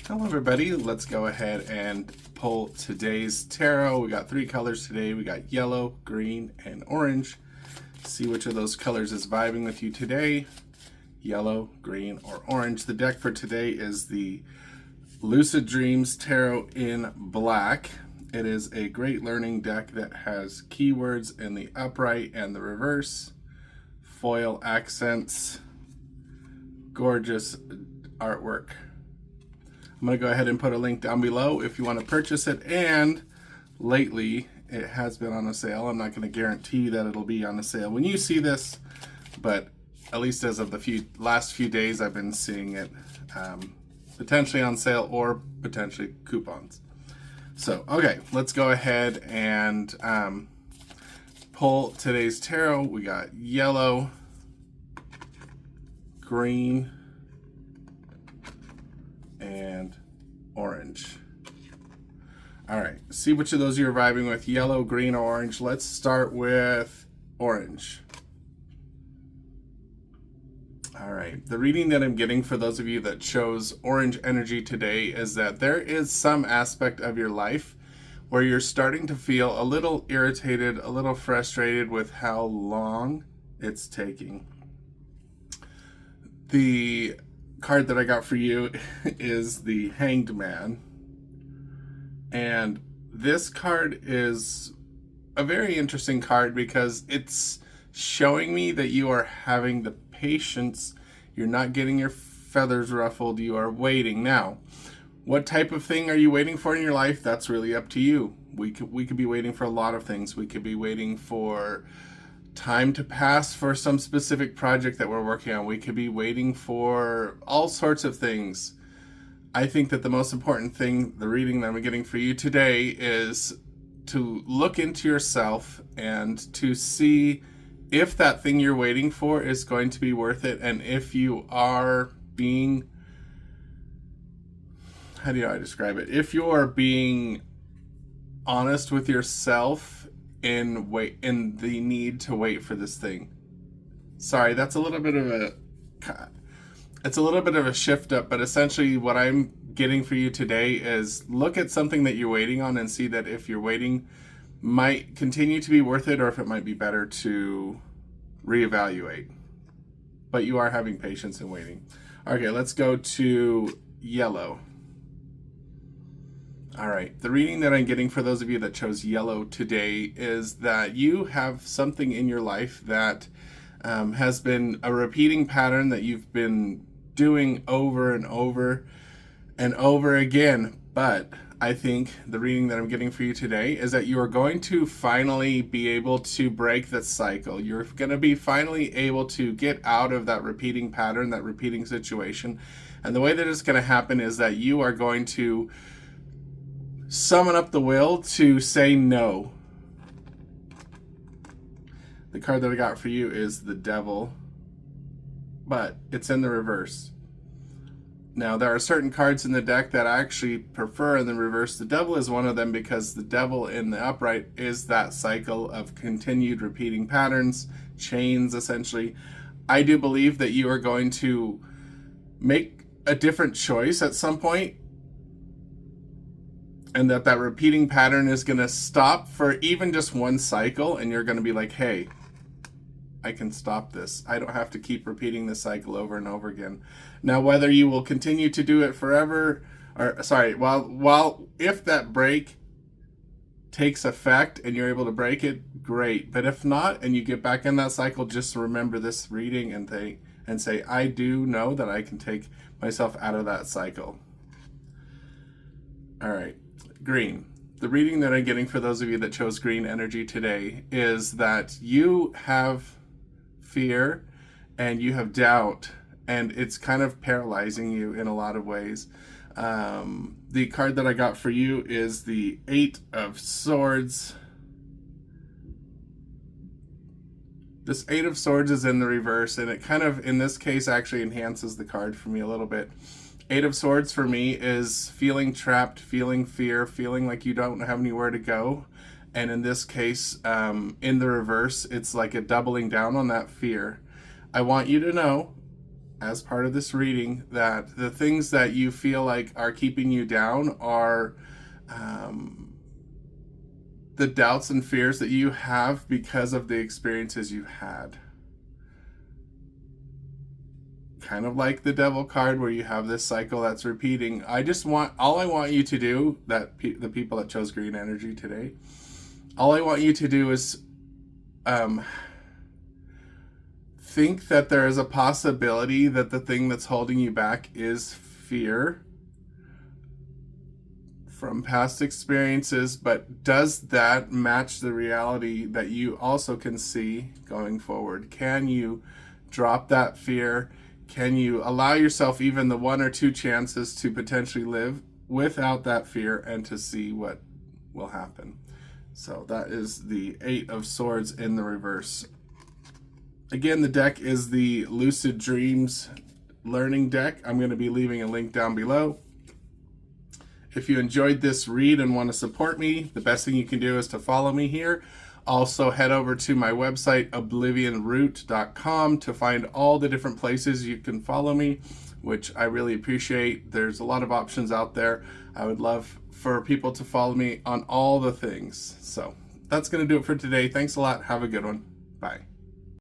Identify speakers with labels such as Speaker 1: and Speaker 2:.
Speaker 1: Hello everybody, let's go ahead and pull today's tarot. We got 3 colors today. We got yellow, green, and orange. See which of those colors is vibing with you today. Yellow, green, or orange. The deck for today is the Lucid Dreams Tarot in black. It is a great learning deck that has keywords in the upright and the reverse, foil accents, gorgeous artwork. I'm going to go ahead and put a link down below if you want to purchase it, and lately it has been on a sale. I'm not going to guarantee that it'll be on a sale when you see this, but at least as of the last few days I've been seeing it potentially on sale or potentially coupons. So okay, let's go ahead and pull today's tarot. We got yellow, green, and orange. All right, see which of those you're vibing with, yellow, green, or orange. Let's start with orange. All right, the reading that I'm getting for those of you that chose orange energy today is that there is some aspect of your life where you're starting to feel a little irritated, a little frustrated with how long it's taking. The card that I got for you is the Hanged Man, and this card is a very interesting card because it's showing me that you are having the patience. You're not getting your feathers ruffled. You are waiting. Now, what type of thing are you waiting for in your life? That's really up to you. We could be waiting for a lot of things. We could be waiting for time to pass for some specific project that we're working on. We could be waiting for all sorts of things. I think that the most important thing, the reading that I'm getting for you today, is to look into yourself and to see if that thing you're waiting for is going to be worth it, and if you are being, how do I describe it? If you are being honest with yourself in the need to wait for this thing. Sorry, that's a little bit of a shift up, but essentially what I'm getting for you today is look at something that you're waiting on and see that if you're waiting might continue to be worth it, or if it might be better to reevaluate. But you are having patience in waiting. Okay, let's go to yellow. All right, the reading that I'm getting for those of you that chose yellow today is that you have something in your life that has been a repeating pattern that you've been doing over and over and over again. But I think the reading that I'm getting for you today is that you are going to finally be able to break the cycle. You're going to be finally able to get out of that repeating pattern, that repeating situation. And the way that it's going to happen is that you are going to summon up the will to say no. The card that I got for you is the Devil, but it's in the reverse. Now, there are certain cards in the deck that I actually prefer in the reverse. The Devil is one of them because the Devil in the upright is that cycle of continued repeating patterns, chains essentially. I do believe that you are going to make a different choice at some point, and that repeating pattern is going to stop for even just one cycle, and you're going to be like, hey, I can stop this. I don't have to keep repeating this cycle over and over again. Now, whether you will continue to do it forever, or sorry, if that break takes effect and you're able to break it, great. But if not, and you get back in that cycle, just remember this reading and say, I do know that I can take myself out of that cycle. All right. Green. The reading that I'm getting for those of you that chose green energy today is that you have fear and you have doubt, and it's kind of paralyzing you in a lot of ways. The card that I got for you is the 8 of Swords. This 8 of Swords is in the reverse, and it kind of, in this case, actually enhances the card for me a little bit. 8 of Swords for me is feeling trapped, feeling fear, feeling like you don't have anywhere to go. And in this case, in the reverse, it's like a doubling down on that fear. I want you to know as part of this reading that the things that you feel like are keeping you down are the doubts and fears that you have because of the experiences you've had. Kind of like the Devil card where you have this cycle that's repeating. All I want you to do, the people that chose green energy today, all I want you to do is think that there is a possibility that the thing that's holding you back is fear from past experiences, but does that match the reality that you also can see going forward? Can you drop that fear? Can you allow yourself even the 1 or 2 chances to potentially live without that fear and to see what will happen? So that is the 8 of Swords in the reverse. Again, the deck is the Lucid Dreams Learning deck. I'm going to be leaving a link down below. If you enjoyed this read and want to support me, the best thing you can do is to follow me here. Also, head over to my website, oblivionroot.com, to find all the different places you can follow me, which I really appreciate. There's a lot of options out there. I would love for people to follow me on all the things. So that's going to do it for today. Thanks a lot. Have a good one. Bye.